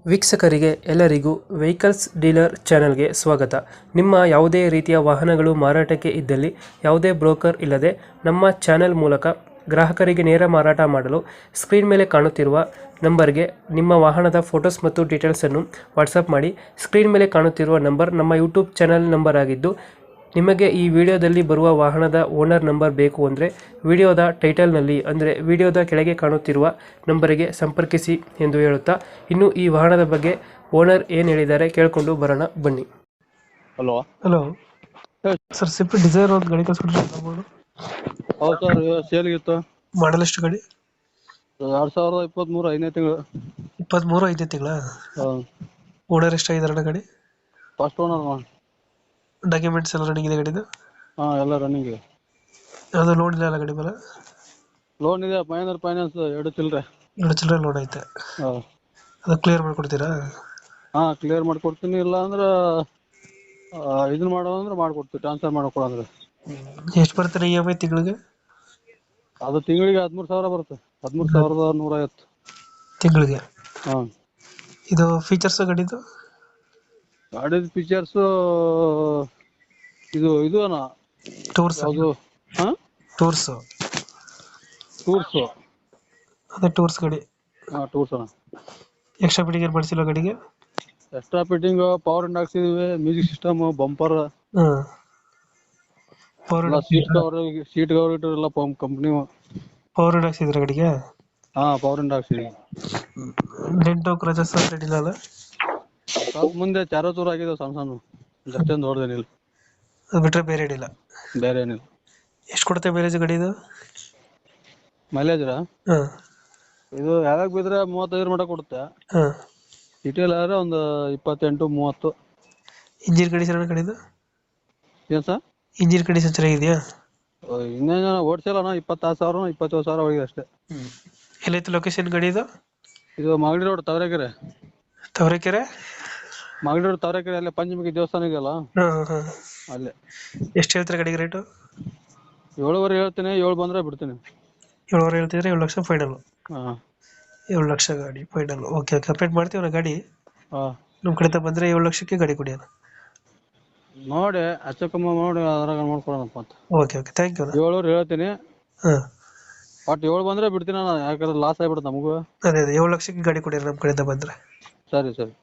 ವೀಕ್ಷಕರಿಗೆ ಎಲ್ಲರಿಗೂ vehicles dealer ಚಾನೆಲ್ಗೆ ಸ್ವಾಗತ. ನಿಮ್ಮ ಯಾವುದೇ ರೀತಿಯ ವಾಹನಗಳು ಮಾರಾಟಕ್ಕೆ ಇದ್ದಲ್ಲಿ ಯಾವುದೇ ಬ್ರೋಕರ್ ಇಲ್ಲದೆ ನಮ್ಮ ಚಾನೆಲ್ ಮೂಲಕ ಗ್ರಾಹಕರಿಗೆ ನೇರ ಮಾರಾಟ ಮಾಡಲು ಸ್ಕ್ರೀನ್ ಮೇಲೆ ಕಾಣುತ್ತಿರುವ ನಂಬರ್ಗೆ ನಿಮ್ಮ ವಾಹನದ ಫೋಟೋಸ್ ಮತ್ತು ಡೀಟೇಲ್ಸನ್ನು ವಾಟ್ಸಪ್ ಮಾಡಿ. ಸ್ಕ್ರೀನ್ ಮೇಲೆ ಕಾಣುತ್ತಿರುವ ನಂಬರ್ ನಮ್ಮ ಯೂಟ್ಯೂಬ್ ಚಾನೆಲ್ ನಂಬರ್ ಆಗಿದ್ದು, ನಿಮಗೆ ಈ ವಿಡಿಯೋದಲ್ಲಿ ಬರುವ ವಾಹನದ ಓನರ್ ನಂಬರ್ ಬೇಕು ಅಂದರೆ ವಿಡಿಯೋದ ಟೈಟಲ್ನಲ್ಲಿ ಅಂದರೆ ವಿಡಿಯೋದ ಕೆಳಗೆ ಕಾಣುತ್ತಿರುವ ನಂಬರಿಗೆ ಸಂಪರ್ಕಿಸಿ ಎಂದು ಹೇಳುತ್ತಾ, ಇನ್ನು ಈ ವಾಹನದ ಬಗ್ಗೆ ಓನರ್ ಏನು ಹೇಳಿದ್ದಾರೆ ಕೇಳಿಕೊಂಡು ಬರೋಣ ಬನ್ನಿ. ಹಲೋ. ಹಲೋ ಹೇಳಿ. ಸರ್, ಸ್ವಿಫ್ಟ್ ಡಿಸೈರ್ ಒಂದು ಗಾಡಿ ಕಳ್ಸ್ಕೊಡ್ರಿ. ಹೌದು ಸರ್, ಸೇಲ್ಗಿತ್ತು. ಮಾಡಲ್ ಎಷ್ಟು ಗಾಡಿ? 2023 5ನೇ ತಿಂಗಳು. 23 5 ತಿಂಗಳ. ಓನರ್ ಎಷ್ಟಾಗಿದ್ದಾರೆ ಗಾಡಿ? First owner. ಡಾಕ್ಯುಮೆಂಟ್ಸ್ ಎಲ್ಲ ರನ್ನಿಂಗ್ ಇದೆ ಗಾಡಿದು? ಹಾಂ, ಎಲ್ಲ ರನ್ನಿಂಗ್ ಇದೆ. ಯಾವುದು ಲೋನ್ ಇಲ್ಲ ಅಲ್ಲ ಗಾಡಿ ಮೇಲೆ? ಲೋನ್ ಇದೆ, ಮಹೇಂದ್ರ ಫೈನಾನ್ಸ್ 2 ಚಿಲ್ಲರೆ. 2 ಚಿಲ್ಲರೆ ಲೋನ್ ಐತೆ. ಹಾಂ ಅದು ಕ್ಲಿಯರ್ ಮಾಡ್ಕೊಡ್ತೀರಾ? ಹಾಂ, ಕ್ಲಿಯರ್ ಮಾಡಿಕೊಡ್ತೀನಿ. ಇಲ್ಲ ಅಂದ್ರೆ ಇದನ್ನ ಮಾಡೋ ಅಂದ್ರೆ ಮಾಡಿಕೊಡ್ತೀವಿ, ಟ್ರಾನ್ಸ್ಫರ್ ಮಾಡಿಕೊಡಂದ್ರೆ. ಎಷ್ಟು ಬರ್ತಾರೆ EMI ತಿಂಗಳಿಗೆ? ಅದು ತಿಂಗಳಿಗೆ 13,000 ಬರುತ್ತೆ. 13,150 ತಿಂಗಳಿಗೆ. ಹಾಂ. ಇದು ಫೀಚರ್ಸ್ ಗಾಡಿದು? ಗಾಡಿದ ಫೀಚರ್ಸು ಇದು ಅಣ್ಣ. ಟೂರ್ಸ್? ಯಾವುದು? ಹಾಂ, ಟೂರ್ಸ್. ಟೂರ್ಸು. ಅದೇ ಟೂರ್ಸ್ ಗಾಡಿ. ಹಾಂ, ಟೂರ್ಸ್ ಅಣ್ಣ. ಎಕ್ಸ್ಟ್ರಾ ಫಿಟ್ಟಿಂಗ್ ಏನು ಮಾಡಿಸಿಲ್ಲ ಗಾಡಿಗೆ? ಎಕ್ಸ್ಟ್ರಾ ಫಿಟ್ಟಿಂಗ್ ಪವರ್ ವಿಂಡೋ ಹಾಕ್ಸಿದೀವಿ, ಮ್ಯೂಸಿಕ್ ಸಿಸ್ಟಮ್, ಬಂಪರ್, ಹಾಂ. ಪವರ್ ಸೀಟ್ ಕವರ್ ಎಲ್ಲ ಕಂಪ್ನಿ. ಪವರ್ ವಿಂಡೋ ಹಾಕ್ಸಿದ್ರೆ ಗಾಡಿಗೆ? ಹಾಂ, ಪವರ್ ವಿಂಡೋ ಹಾಕ್ಸಿದೀವಿ. ಡೆಂಟೋ ಕ್ರಚಸ್ ರೆಡಿ ಇಲ್ಲ ಅಲ್ಲ? ಸ್ವಲ್ಪ ಮುಂದೆ ಚಾರೋಚೂರು ಆಗಿದೆ, ಸಣ್ಣ ಸಣ್ಣ, ಅಷ್ಟೇನು ದೊಡ್ಡದೇನಿಲ್ಲ. ಅದು ಬಿಟ್ಟರೆ ಬೇರೆ ಏನಿಲ್ಲ? ಬೇರೆ ಏನಿಲ್ಲ. ಎಷ್ಟು ಕೊಡುತ್ತೆ ಮೈಲೇಜ್ ಗಾಡಿ ಇದು? ಮೈಲೇಜ್ರ ಹಾಂ. ಇದು ಯಾವಾಗ ಬಿದ್ರೆ 35 ಮಟ ಕೊಡುತ್ತೆ. ಹಾಂ. ಸಿಟಿಯಲ್ಲಿ ಆದರೆ ಒಂದು 28-30. ಇಂಜಿನ್ ಕಂಡೀಷನ್ ಗಾಡಿದು? ಏನು ಸರ್? ಇಂಜಿನ್ ಕಂಡೀಷನ್ ಚೆನ್ನಾಗಿದೆಯಾ? ಇನ್ನೇನು ಓಡಿಸಲ್ಲ, 26,000 27,000 ಹೋಗಿದೆ ಅಷ್ಟೇ. ಎಲ್ಲೈತೆ ಲೊಕೇಶನ್ ಗಾಡಿ ಇದು? ಇದು ಮಾಗಡಿ ರೋಡ್, ತಾವರೆಕೆರೆ. ತಾವರೆಕೆರೆ? ಮಾಗಡಿ ರೋಡ್, ತಾವರೆಕೆರೆ, ಅಲ್ಲೇ ಪಂಚಮುಖಿ ದೇವಸ್ಥಾನ ಇದೆಯಲ್ಲ, ಹಾಂ ಹಾಂ. ಅಲ್ಲೇ. ಎಷ್ಟು ಹೇಳ್ತಾರೆ ಗಾಡಿಗೆ ರೇಟು? 7.5 ಹೇಳ್ತೀನಿ, 7 ಬಂದರೆ ಬಿಡ್ತೀನಿ. 7.5 ಹೇಳ್ತಿದ್ರೆ 7 ಲಕ್ಷ ಫೈನಲ್? ಹಾಂ, 7 ಲಕ್ಷ ಗಾಡಿ ಫೈನಲ್. ಓಕೆ ಓಕೆ, ಅಪ್ಡೇಟ್ ಮಾಡ್ತೀವಿ ಗಾಡಿ. ಹಾಂ, ನಮ್ಮ ಕಡೆಯಿಂದ ಬಂದರೆ 7 ಲಕ್ಷಕ್ಕೆ ಗಾಡಿ ಕೊಡಿ. ನೋಡಿ ಅಚ್ಚಕಮ್ಮ ನೋಡಿ ಅದ್ರಾಗ ಮಾಡ್ಕೊಡೋಣಪ್ಪ ಅಂತ. Okay okay, thank you. 7 ಹೇಳ್ತೀನಿ. ಹಾಂ. ಒಟ್ಟು 7 ಬಂದರೆ ಬಿಡ್ತೀನಿ ನಾನು, ಯಾಕಂದ್ರೆ ಲಾಸ್ ಆಗಿಬಿಡುತ್ತೆ ನಮಗೂ. ಅದೇ 7 ಲಕ್ಷಕ್ಕೆ ಗಾಡಿ ಕೊಡಿ ನಮ್ಮ ಕಡೆಯಿಂದ ಬಂದರೆ. ಸರಿ ಸರಿ.